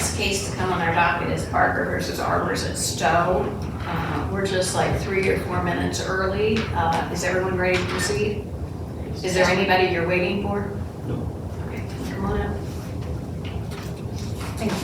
next case to come on our docket is Parker versus Arbors at Stow. We're just like 3 or 4 minutes early. Is everyone ready to proceed? Is there anybody you're waiting for? No. Okay, come on up. Thank you.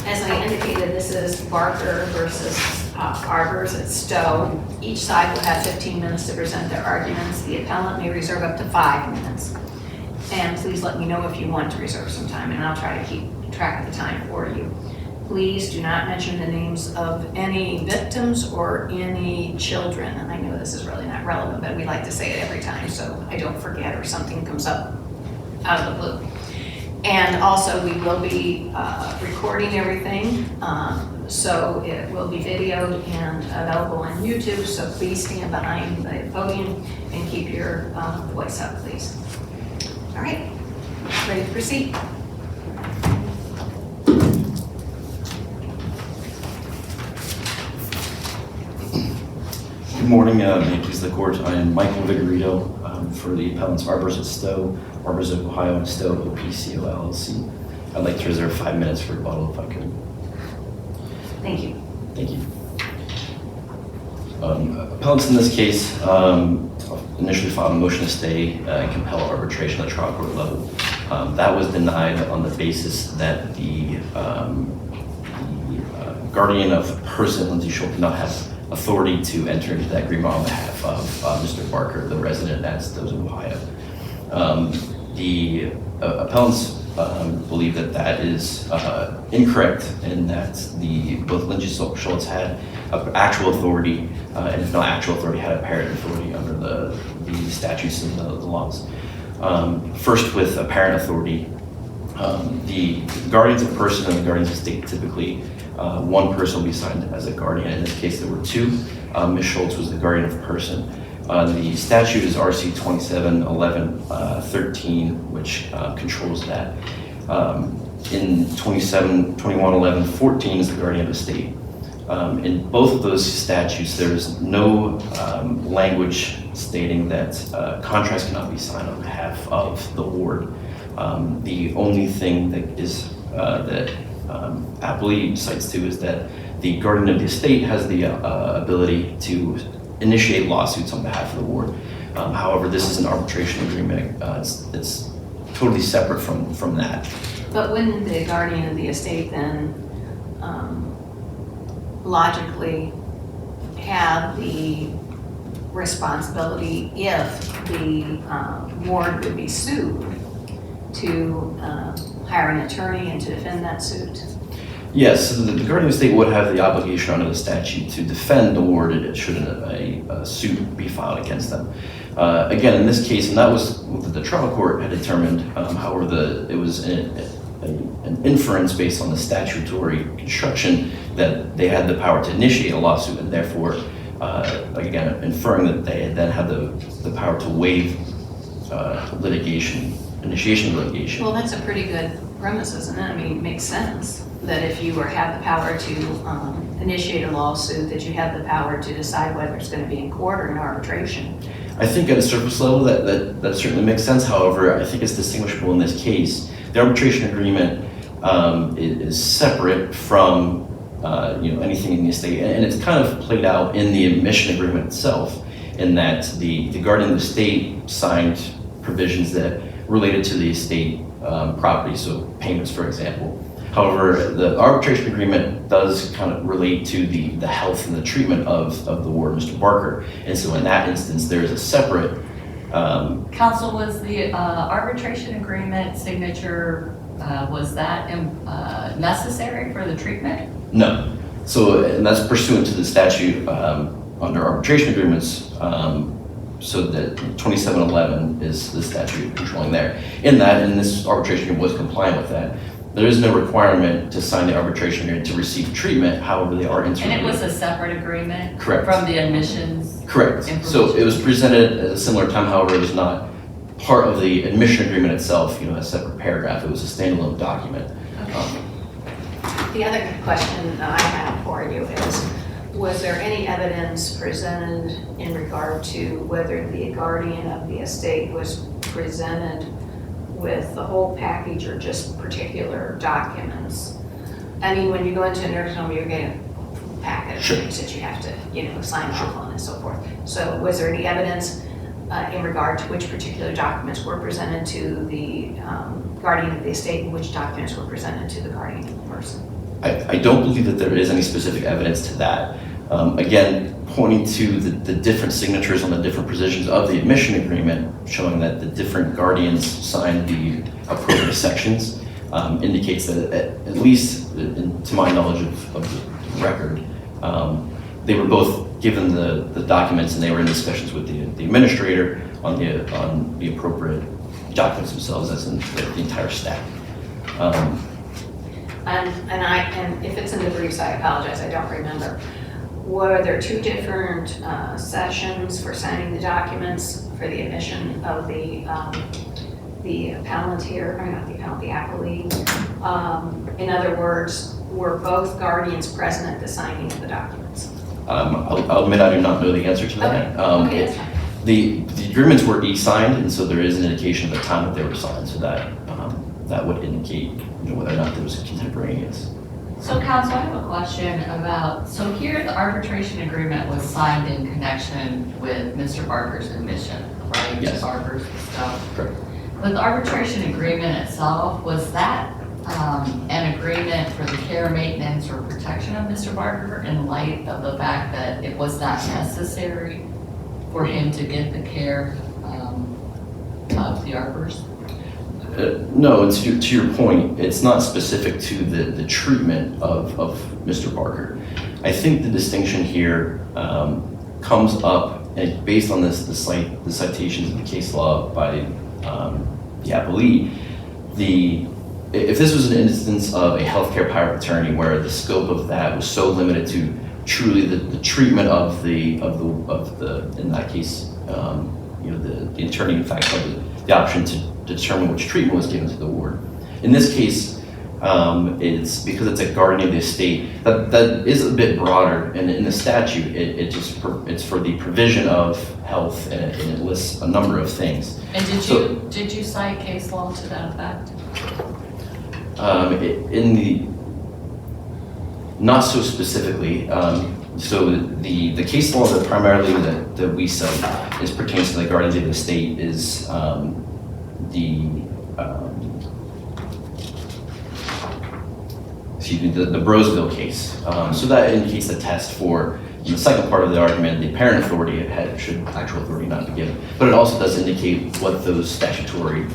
As I indicated, this is Barker versus Arbors at Stow. Each side will have 15 minutes to present their arguments. The appellant may reserve up to 5 minutes. And please let me know if you want to reserve some time, and I'll try to keep track of the time for you. Please do not mention the names of any victims or any children. And I know this is really not relevant, but we like to say it every time so I don't forget or something comes up out of the blue. And also, we will be recording everything, so it will be videoed and available on YouTube, so please stand behind the podium and keep your voice up, please. All right, ready to proceed? Good morning, may it please the court. I am Michael Vigorito for the appellants Arbors at Stow, Arbors of Ohio and Stow, OPCO LLC. I'd like to reserve 5 minutes for rebuttal if I could. Thank you. Thank you. Appellants in this case initially filed a motion to stay and compel arbitration at the trial court level. That was denied on the basis that the guardian of the person, Lindsay Schultz, did not have authority to enter into that agreement on behalf of Mr. Barker, the resident at Stow, Ohio. The appellants believe that that is incorrect, and that both Lindsay Schultz had actual authority, and if not actual authority, had apparent authority under the statutes and the laws. First, with apparent authority, the guardians of person and the guardians of state typically one person will be assigned as a guardian. In this case, there were 2. Ms. Schultz was the guardian of person. The statute is RC 271113, which controls that. In 211114 is the guardian of the state. In both of those statutes, there is no language stating that contracts cannot be signed on behalf of the ward. The only thing that is that Appellee cites to is that the guardian of the estate has the ability to initiate lawsuits on behalf of the ward. However, this is an arbitration agreement. It's totally separate from that. But wouldn't the guardian of the estate then logically have the responsibility, if the ward would be sued, to hire an attorney and to defend that suit? Yes, so the guardian of the state would have the obligation under the statute to defend the ward should a suit be filed against them. Again, in this case, and that was what the trial court had determined, however, it was an inference based on the statutory construction that they had the power to initiate a lawsuit, and therefore, again, inferring that they then had the power to waive initiation of litigation. Well, that's a pretty good premise, isn't it? I mean, it makes sense that if you have the power to initiate a lawsuit, that you have the power to decide whether it's going to be in court or in arbitration. I think at a surface level that certainly makes sense. However, I think it's distinguishable in this case. The arbitration agreement is separate from anything in the estate, and it's kind of played out in the admission agreement itself, in that the guardian of the estate signed provisions that related to the estate property, so payments, for example. However, the arbitration agreement does kind of relate to the health and the treatment of the ward, Mr. Barker. And so in that instance, there's a separate... Counsel, was the arbitration agreement signature, was that necessary for the treatment? No. So, and that's pursuant to the statute under arbitration agreements. So that 2711 is the statute controlling there. In that, and this arbitration agreement was compliant with that, there is no requirement to sign the arbitration agreement to receive treatment. However, they are interrelated. And it was a separate agreement? Correct. From the admissions? Correct. So it was presented at a similar time. However, it was not part of the admission agreement itself, a separate paragraph. It was a standalone document. Okay. The other question I have for you is, Was there any evidence presented in regard to whether the guardian of the estate was presented with the whole package or just particular documents? I mean, when you go into a nursing home, you're getting a packet of Sure. things that you have to, sign off on and so forth. So was there any evidence in regard to which particular documents were presented to the guardian of the estate and which documents were presented to the guardian of the person? I don't believe that there is any specific evidence to that. Again, pointing to the different signatures on the different provisions of the admission agreement, showing that the different guardians signed the appropriate sections, indicates that at least, to my knowledge of the record, they were both given the documents and they were in discussions with the administrator on the appropriate documents themselves, as in the entire stack. And if it's in the briefs, I apologize, I don't remember. Were there two different sessions for signing the documents for the admission of the appellant here, or not the appellant, the appellee? In other words, were both guardians present at the signing of the documents? I'll admit I do not know the answer to that. Okay, that's fine. The agreements were e-signed, and so there is an indication of the time that they were signed, so that would indicate whether or not there was a contemporaneous. So counsel, I have a question about, so here the arbitration agreement was signed in connection with Mr. Barker's admission, right? Yes. To Arbors and stuff. Correct. But the arbitration agreement itself, was that an agreement for the care, maintenance, or protection of Mr. Barker in light of the fact that it was not necessary for him to get the care of the Arbors? No, to your point, it's not specific to the treatment of Mr. Barker. I think the distinction here comes up, and based on the citations of the case law by the appellee, if this was an instance of a healthcare power of attorney where the scope of that was so limited to truly the treatment of the in that case, the attorney in fact had the option to determine which treatment was given to the ward. In this case, it's because it's a guardian of the estate that is a bit broader, and in the statute, it's for the provision of health, and it lists a number of things. And did you cite case law to that effect? Not so specifically. So the case law that primarily that we cite is pertains to the guardians of the estate is the Brosville case. So that indicates the test for the second part of the argument, the apparent authority should actual authority not be given. But it also does indicate what those statutory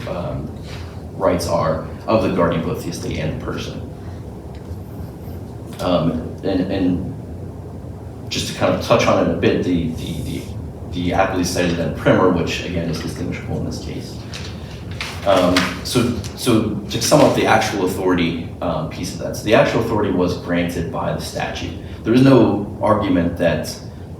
rights are of the guardian of both the estate and the person. And just to kind of touch on it a bit, the appellee cited that primer, which again is distinguishable in this case. So to sum up the actual authority piece of that, so the actual authority was granted by the statute. There is no argument that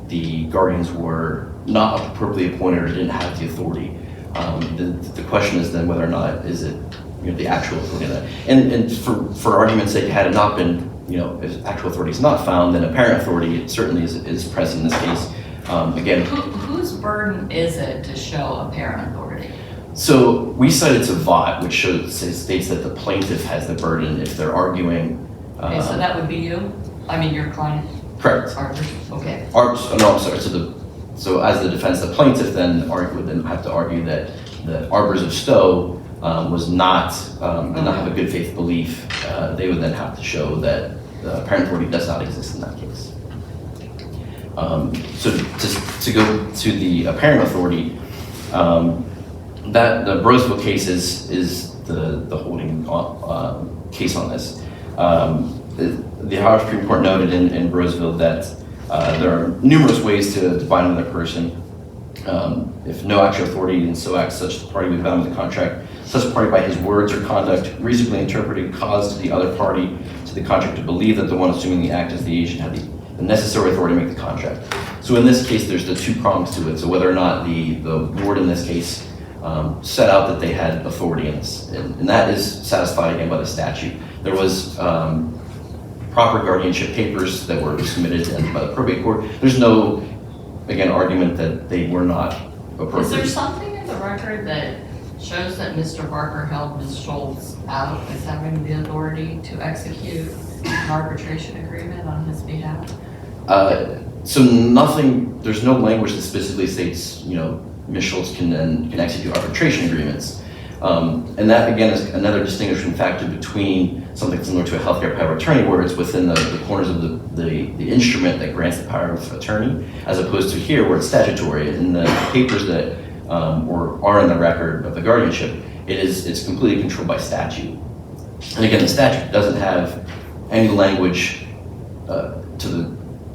the guardians were not appropriately appointed or didn't have the authority. The question is then whether or not is it the actual authority of that. And for argument's sake, had it not been if actual authority is not found, then apparent authority certainly is present in this case. Again, whose burden is it to show apparent authority? So we cited to VOT, which states that the plaintiff has the burden if they're arguing. Okay, so that would be you? I mean, your client? Correct. Arbors, okay. Arbors, no, I'm sorry. So as the defense, the plaintiff would then have to argue that the Arbors of Stow did not have a good faith belief. They would then have to show that the apparent authority does not exist in that case. So to go to the apparent authority, that the Brosville case is the holding case on this. The Ohio Supreme Court noted in Brosville that there are numerous ways to bind another person. If no actual authority and so acts, such party will be bound with the contract. Such party by his words or conduct reasonably interpreted caused the other party to the contract to believe that the one assuming the act as the agent had the necessary authority to make the contract. So in this case, there's the two prongs to it. So whether or not the ward in this case set out that they had authority in this, and that is satisfied again by the statute. There was proper guardianship papers that were submitted by the probate court. There's no, again, argument that they were not appropriate. Is there something in the record that shows that Mr. Barker held Ms. Schultz out as having the authority to execute an arbitration agreement on his behalf? So nothing, there's no language that specifically states, Ms. Schultz can execute arbitration agreements. And that, again, is another distinguishing factor between something similar to a healthcare power of attorney, where it's within the corners of the instrument that grants the power of attorney, as opposed to here, where it's statutory. In the papers that are in the record of the guardianship, it's completely controlled by statute. And again, the statute doesn't have any language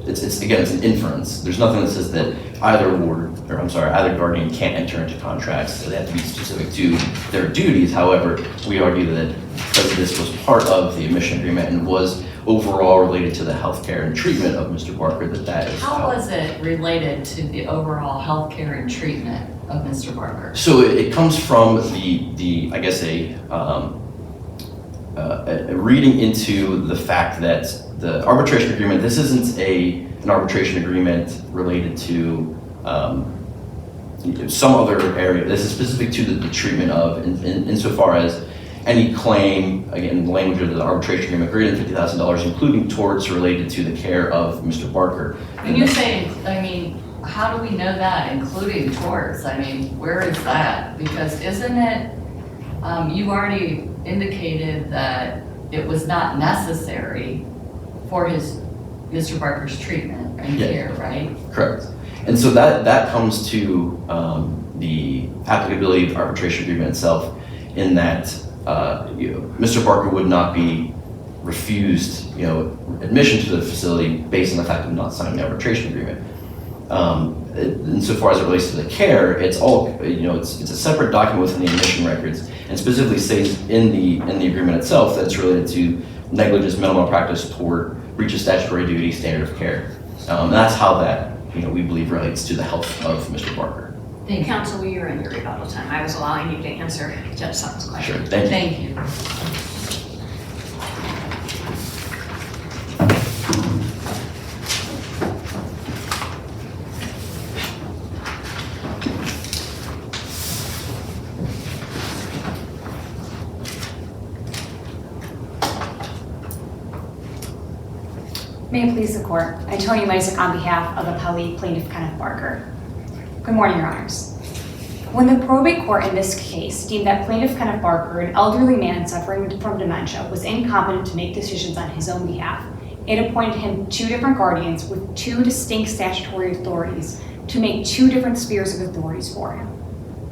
it's an inference. There's nothing that says that either guardian can't enter into contracts. So they have to be specific to their duties. However, we argue that because this was part of the admission agreement and was overall related to the healthcare and treatment of Mr. Barker, that is. How was it related to the overall healthcare and treatment of Mr. Barker? So it comes from I guess a reading into the fact that the arbitration agreement, this isn't an arbitration agreement related to some other area. This is specific to the treatment of, insofar as any claim, again, the language of the arbitration agreement, greater than $50,000, including torts related to the care of Mr. Barker. When you say, how do we know that, including torts? Where is that? Because isn't it, you've already indicated that it was not necessary for Mr. Barker's treatment and care, right? Correct. And so that comes to the applicability of the arbitration agreement itself, in that Mr. Barker would not be refused admission to the facility based on the fact of not signing the arbitration agreement. Insofar as it relates to the care, it's a separate document within the admission records, and specifically states in the agreement itself that it's related to negligence, mental malpractice, tort, breach of statutory duty, standard of care. And that's how that we believe relates to the health of Mr. Barker. Thank you. Counsel, you're in your rebuttal time. I was allowing you to answer Judge Sutton's question. Sure, thank you. Thank you. May it please the court. Antonia Lysak on behalf of appellee plaintiff Kenneth Barker. Good morning, Your Honors. When the probate court in this case deemed that plaintiff Kenneth Barker, an elderly man suffering from dementia, was incompetent to make decisions on his own behalf, it appointed him two different guardians with two distinct statutory authorities to make two different spheres of authorities for him.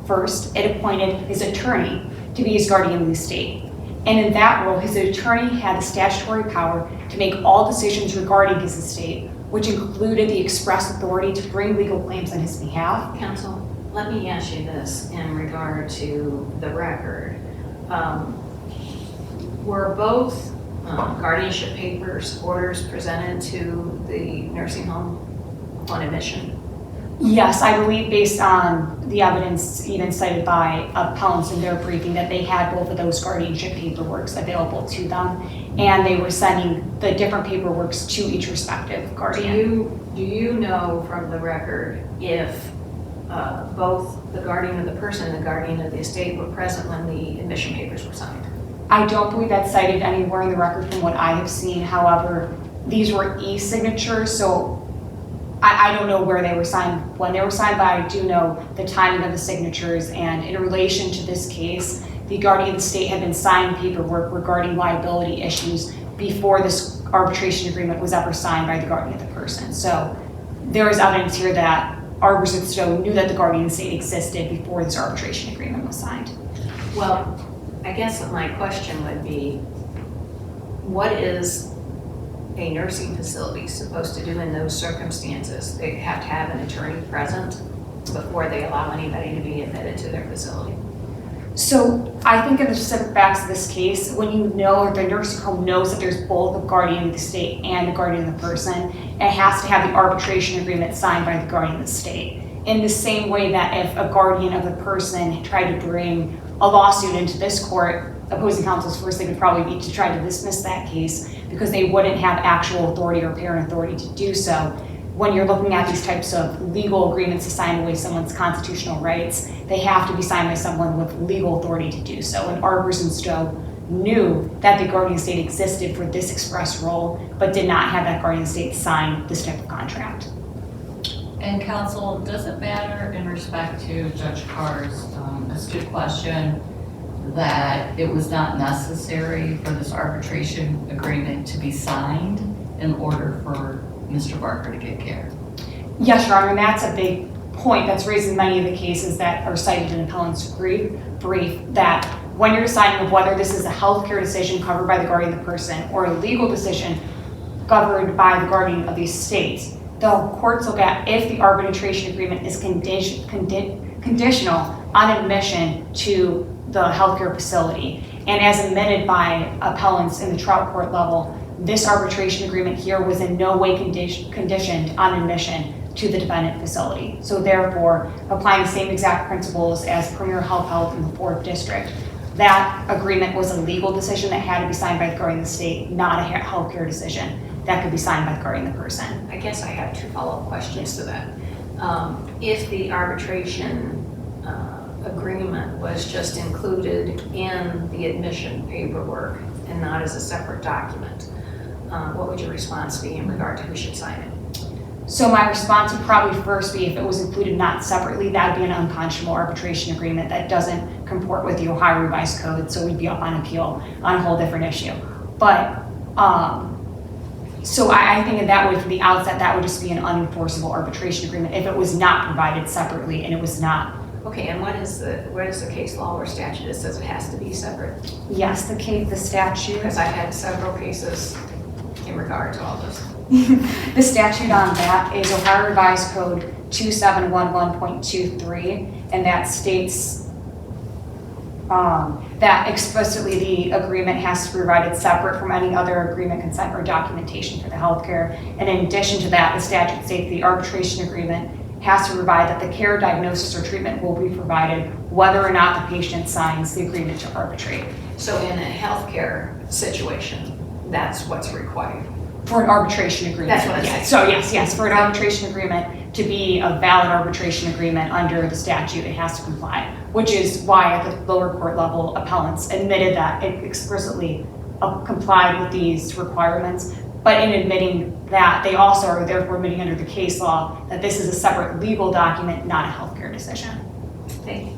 First, it appointed his attorney to be his guardian of the estate. And in that role, his attorney had the statutory power to make all decisions regarding his estate, which included the express authority to bring legal claims on his behalf. Counsel, let me ask you this in regard to the record. Were both guardianship papers, orders presented to the nursing home on admission? Yes, I believe based on the evidence even cited by appellants in their briefing that they had both of those guardianship paperworks available to them, and they were sending the different paperworks to each respective guardian. Do you know from the record if both the guardian of the person and the guardian of the estate were present when the admission papers were signed? I don't believe that's cited anywhere in the record from what I have seen. However, these were e-signatures, so I don't know where they were signed, when they were signed, but I do know the timing of the signatures. And in relation to this case, the guardian of the estate had been signing paperwork regarding liability issues before this arbitration agreement was ever signed by the guardian of the person. So there is evidence here that Arbors and Stow knew that the guardian of the estate existed before this arbitration agreement was signed. Well, I guess my question would be, what is a nursing facility supposed to do in those circumstances? They have to have an attorney present before they allow anybody to be admitted to their facility. So I think in the specific facts of this case, when you know, or the nursing home knows that there's both a guardian of the estate and a guardian of the person, it has to have the arbitration agreement signed by the guardian of the estate. In the same way that if a guardian of the person tried to bring a lawsuit into this court, opposing counsel's first thing would probably be to try to dismiss that case because they wouldn't have actual authority or apparent authority to do so. When you're looking at these types of legal agreements to sign away someone's constitutional rights, they have to be signed by someone with legal authority to do so. And Arbors and Stow knew that the guardian state existed for this express role, but did not have that guardian state sign this type of contract. And counsel, does it matter in respect to Judge Carr's astute question that it was not necessary for this arbitration agreement to be signed in order for Mr. Barker to get care? Yes, Your Honor, and that's a big point that's raised in many of the cases that are cited in appellant's brief, that when you're deciding of whether this is a healthcare decision covered by the guardian of the person or a legal decision governed by the guardian of the estate, the courts look at if the arbitration agreement is conditional on admission to the healthcare facility. And as admitted by appellants in the trial court level, this arbitration agreement here was in no way conditioned on admission to the defendant facility. So therefore, applying the same exact principles as Premier Health in the 4th District, that agreement was a legal decision that had to be signed by the guardian of the state, not a healthcare decision that could be signed by the guardian of the person. I guess I have 2 follow-up questions to that. If the arbitration agreement was just included in the admission paperwork and not as a separate document, what would your response be in regard to who should sign it? So my response would probably first be if it was included not separately, that would be an unconscionable arbitration agreement that doesn't comport with the Ohio Revised Code, so we'd be up on appeal on a whole different issue. But, so I think that would, from the outset, that would just be an unenforceable arbitration agreement if it was not provided separately and it was not. Okay, and what is the case law or statute that says it has to be separate? Yes, the statute. Because I've had several cases in regard to all this. The statute on that is Ohio Revised Code 2711.23, and that states that explicitly the agreement has to be provided separate from any other agreement, consent, or documentation for the healthcare. And in addition to that, the statute states the arbitration agreement has to provide that the care, diagnosis, or treatment will be provided whether or not the patient signs the agreement to arbitrate. So in a healthcare situation, that's what's required. For an arbitration agreement. That's what I'm saying. So yes, for an arbitration agreement to be a valid arbitration agreement under the statute, it has to comply, which is why at the lower court level, appellants admitted that it explicitly complied with these requirements. But in admitting that, they also are therefore admitting under the case law that this is a separate legal document, not a healthcare decision. Thank you.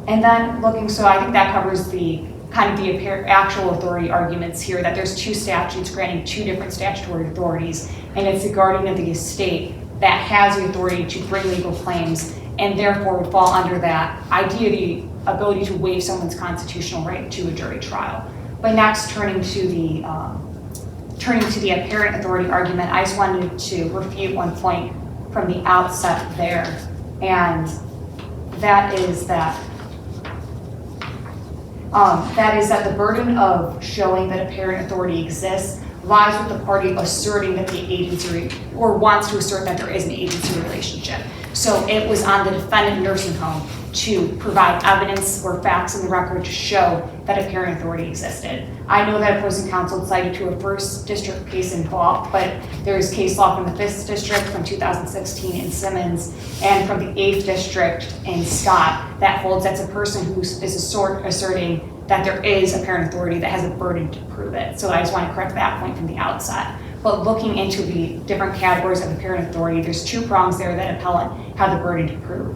And then looking, so I think that covers the kind of the actual authority arguments here, that there's 2 statutes granting 2 different statutory authorities, and it's the guardian of the estate that has the authority to bring legal claims and therefore would fall under that idea, the ability to waive someone's constitutional right to a jury trial. But next, turning to the apparent authority argument, I just wanted to refute one point from the outset there, and that is that the burden of showing that apparent authority exists lies with the party asserting that the agency, or wants to assert that there is an agency relationship. So it was on the defendant nursing home to provide evidence or facts in the record to show that apparent authority existed. I know that opposing counsel cited to a 1st District case in Galt, but there is case law from the 5th District from 2016 in Simmons and from the 8th District in Scott that holds that's a person who is asserting that there is apparent authority that has a burden to prove it. So I just want to correct that point from the outset. But looking into the different categories of apparent authority, there's 2 prongs there that appellant had the burden to prove.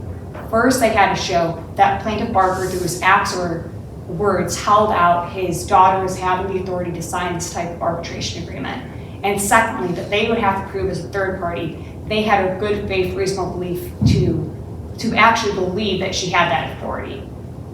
First, they had to show that Plaintiff Barker, through his acts or words, held out his daughter as having the authority to sign this type of arbitration agreement. And secondly, that they would have to prove as a third party, they had a good faith, reasonable belief to actually believe that she had that authority.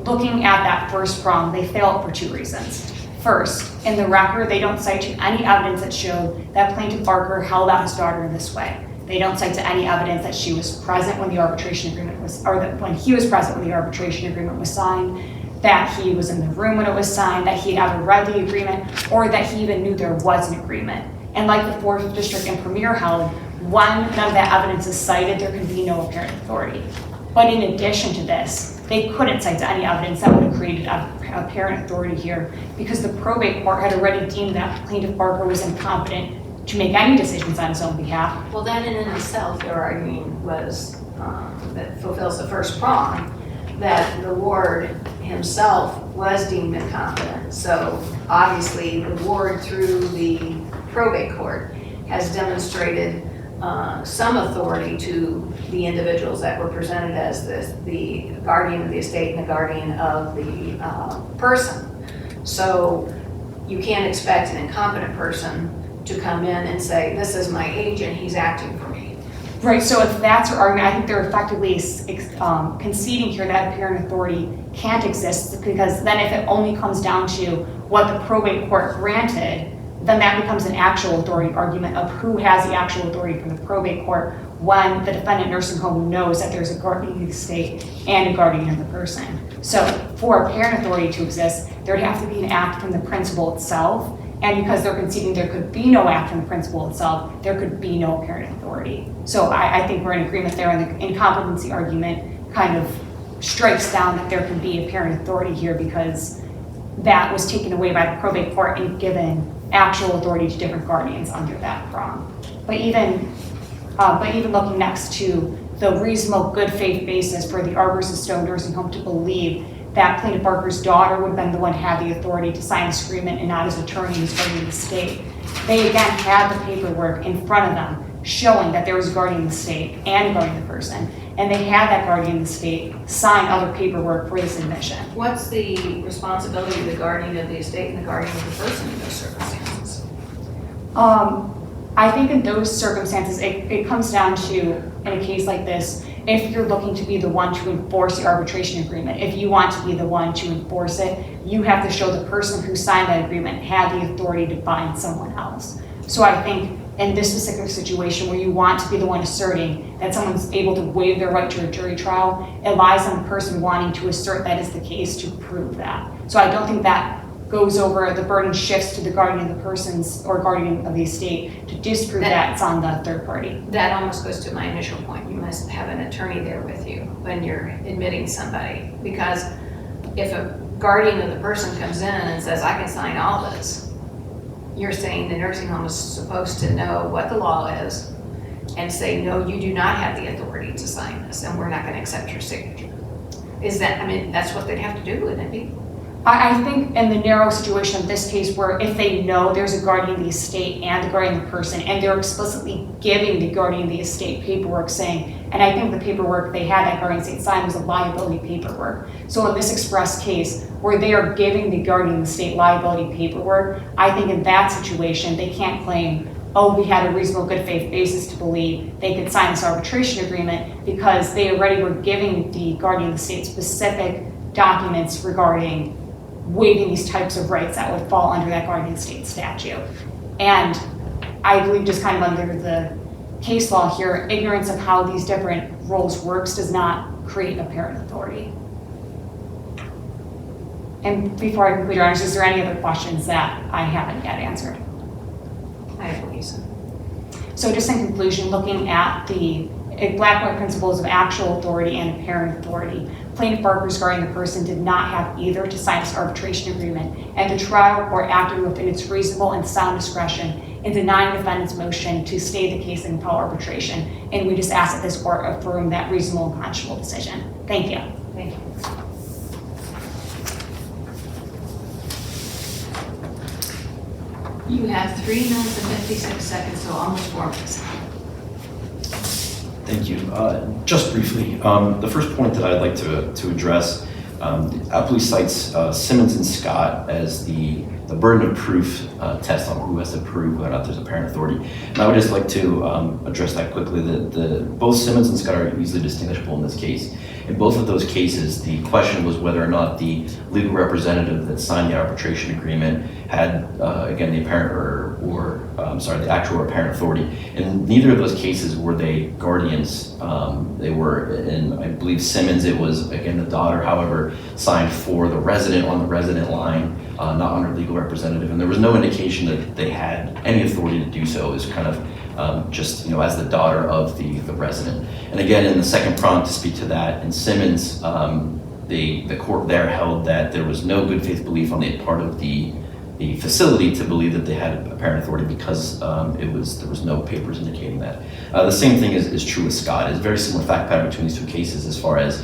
Looking at that first prong, they failed for 2 reasons. First, in the record, they don't cite to any evidence that showed that Plaintiff Barker held out his daughter in this way. They don't cite to any evidence that she was present when the arbitration agreement was, or that when he was present when the arbitration agreement was signed, that he was in the room when it was signed, that he had ever read the agreement, or that he even knew there was an agreement. And like the 4th District and Premier held, when none of that evidence is cited, there can be no apparent authority. But in addition to this, they couldn't cite any evidence that would have created a parent authority here because the probate court had already deemed that plaintiff Barker was incompetent to make any decisions on his own behalf. Well, that in and of itself, their arguing was, that fulfills the first prong, that the ward himself was deemed incompetent. So obviously, the ward through the probate court has demonstrated some authority to the individuals that were presented as the guardian of the estate and the guardian of the person. So you can't expect an incompetent person to come in and say, this is my agent, he's acting for me. Right, so if that's her argument, I think they're effectively conceding here that parent authority can't exist, because then if it only comes down to what the probate court granted, then that becomes an actual authority argument of who has the actual authority from the probate court when the defendant nursing home knows that there's a guardian of the estate and a guardian of the person. So for a parent authority to exist, there'd have to be an act from the principal itself, and because they're conceding there could be no act from the principal itself, there could be no parent authority. So I think we're in agreement there, and the incompetency argument kind of strikes down that there could be a parent authority here because that was taken away by the probate court and given actual authority to different guardians under that prong. But even looking next to the reasonable good faith basis for the Arbors and Stow nursing home to believe that plaintiff Barker's daughter would have been the one to have the authority to sign this agreement and not his attorney who's guardian of the estate. They again had the paperwork in front of them showing that there was a guardian of the estate and a guardian of the person, and they had that guardian of the estate sign other paperwork for this admission. What's the responsibility of the guardian of the estate and the guardian of the person in those circumstances? I think in those circumstances, it comes down to, in a case like this, if you're looking to be the one to enforce the arbitration agreement, if you want to be the one to enforce it, you have to show the person who signed that agreement had the authority to bind someone else. So I think in this specific situation where you want to be the one asserting that someone's able to waive their right to a jury trial, it lies on the person wanting to assert that is the case to prove that. So I don't think that goes over, the burden shifts to the guardian of the person's or guardian of the estate to disprove that it's on the third party. That almost goes to my initial point. You must have an attorney there with you when you're admitting somebody. Because if a guardian of the person comes in and says, I can sign all this, you're saying the nursing home is supposed to know what the law is and say, no, you do not have the authority to sign this and we're not going to accept your signature. Is that, I mean, that's what they'd have to do, wouldn't it be? I think in the narrow situation of this case where if they know there's a guardian of the estate and a guardian of the person and they're explicitly giving the guardian of the estate paperwork saying, and I think the paperwork they had that guardian of the estate sign was a liability paperwork. So in this express case where they are giving the guardian of the estate liability paperwork, I think in that situation they can't claim, oh, we had a reasonable good faith basis to believe they could sign this arbitration agreement because they already were giving the guardian of the estate specific documents regarding waiving these types of rights that would fall under that guardian of the estate statute. And I believe just kind of under the case law here, ignorance of how these different roles works does not create a parent authority. And before I conclude, Your Honors, is there any other questions that I haven't yet answered? I believe so. So just in conclusion, looking at the black and white principles of actual authority and apparent authority, plaintiff Barker's guardian of the person did not have either to sign this arbitration agreement, and the trial court acted within its reasonable and sound discretion in denying the defendant's motion to stay the case and compel arbitration. And we just ask that this court affirm that reasonable and conscionable decision. Thank you. Thank you. You have 3 minutes and 56 seconds, so almost 4 minutes. Thank you. Just briefly, the first point that I'd like to address, Appley cites Simmons and Scott as the burden of proof test on who has to prove whether or not there's a parent authority. And I would just like to address that quickly. Both Simmons and Scott are easily distinguishable in this case. In both of those cases, the question was whether or not the legal representative that signed the arbitration agreement had, again, the apparent the actual or apparent authority. In neither of those cases were they guardians. They were, in I believe Simmons, it was, again, the daughter, however, signed for the resident on the resident line, not under legal representative. And there was no indication that they had any authority to do so. It was kind of just, as the daughter of the resident. And again, in the second prong, to speak to that, in Simmons, the court there held that there was no good faith belief on the part of the facility to believe that they had apparent authority because there was no papers indicating that. The same thing is true with Scott. It's a very similar fact pattern between these two cases as far as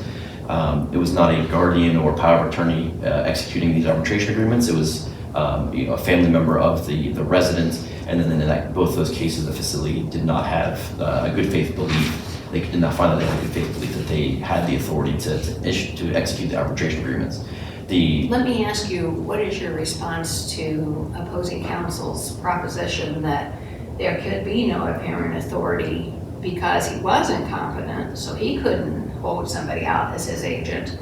it was not a guardian or power of attorney executing these arbitration agreements. It was a family member of the resident, and then in both those cases, the facility did not have a good faith belief. They did not find that they had a good faith belief that they had the authority to execute the arbitration agreements. Let me ask you, what is your response to opposing counsel's proposition that there could be no apparent authority because he was incompetent, so he couldn't hold somebody out as his agent?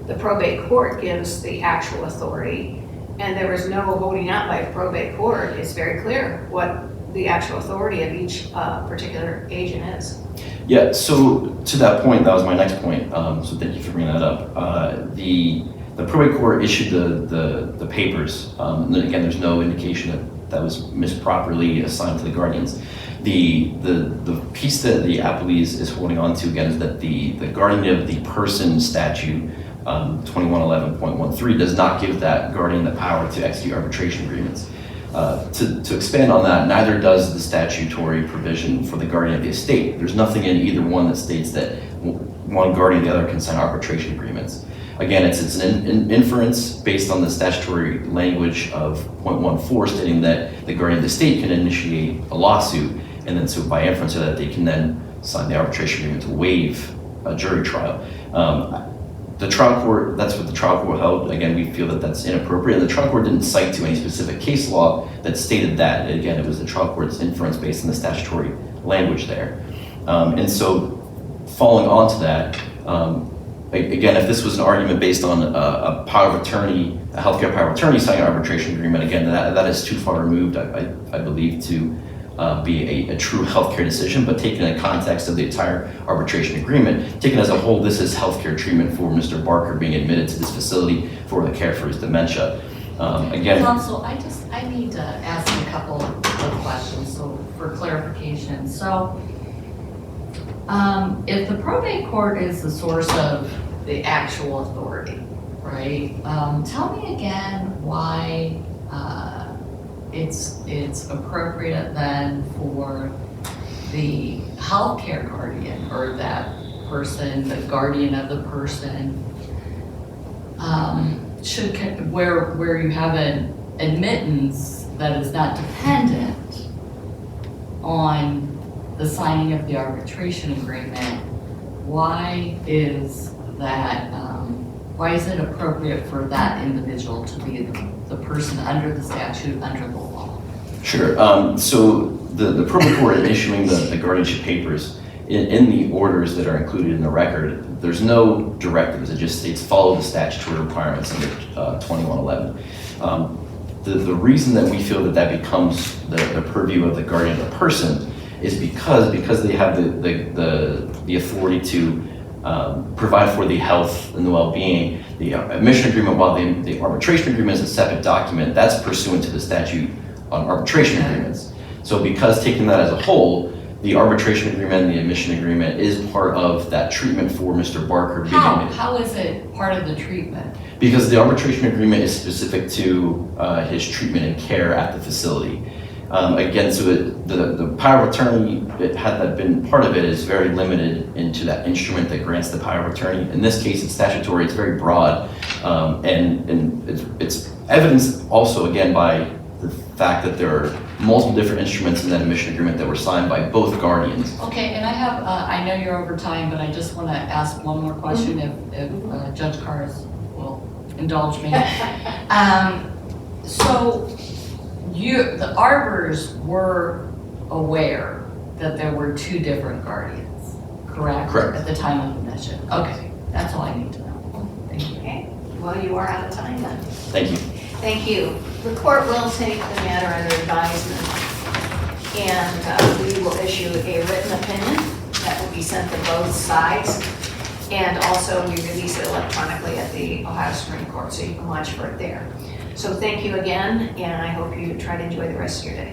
The probate court gives the actual authority, and there was no holding out by probate court. It's very clear what the actual authority of each particular agent is. Yeah, so to that point, that was my next point, so thank you for bringing that up. The probate court issued the papers, and then again, there's no indication that was misproperly assigned to the guardians. The piece that the appellees is holding on to, again, is that the guardian of the person statute, 2111.13, does not give that guardian the power to execute arbitration agreements. To expand on that, neither does the statutory provision for the guardian of the estate. There's nothing in either one that states that one guardian or the other can sign arbitration agreements. Again, it's an inference based on the statutory language of .14 stating that the guardian of the estate can initiate a lawsuit, and then so by inference so that they can then sign the arbitration agreement to waive a jury trial. The trial court, that's what the trial court held. Again, we feel that that's inappropriate. And the trial court didn't cite to any specific case law that stated that. Again, it was the trial court's inference based on the statutory language there. And so following on to that, again, if this was an argument based on a power of attorney, a healthcare power of attorney signing an arbitration agreement, again, that is too far removed, I believe, to be a true healthcare decision, but taken in the context of the entire arbitration agreement, taken as a whole, this is healthcare treatment for Mr. Barker being admitted to this facility for the care for his dementia. Again, Counsel, I need to ask a couple of questions, so for clarification. So, if the probate court is the source of the actual authority, right? Tell me again why it's appropriate then for the healthcare guardian or that person, the guardian of the person, where you have an admittance that is not dependent on the signing of the arbitration agreement. Why is that? Why is it appropriate for that individual to be the person under the statute, under the law? Sure. So the probate court issuing the guardianship papers, in the orders that are included in the record, there's no directives. It just states follow the statutory requirements under 2111. The reason that we feel that becomes the purview of the guardian of the person is because they have the authority to provide for the health and the well-being. The admission agreement, while the arbitration agreement is a separate document, that's pursuant to the statute on arbitration agreements. So because taking that as a whole, the arbitration agreement and the admission agreement is part of that treatment for Mr. Barker being admitted. How is it part of the treatment? Because the arbitration agreement is specific to his treatment and care at the facility. Again, so the power of attorney, had that been part of it, is very limited into that instrument that grants the power of attorney. In this case, it's statutory, it's very broad, and it's evidenced also, again, by the fact that there are multiple different instruments in that admission agreement that were signed by both guardians. Okay, and I have, I know you're over time, but I just want to ask one more question if Judge Cars will indulge me. So the Arbors were aware that there were two different guardians, correct? Correct. At the time of the admission. Okay, that's all I need to know. Thank you. Okay, well, you are out of time then. Thank you. Thank you. The court will take the matter under advisement, and we will issue a written opinion that will be sent to both sides, and also we release it electronically at the Ohio Supreme Court, so you can watch for it there. So thank you again, and I hope you try to enjoy the rest of your day.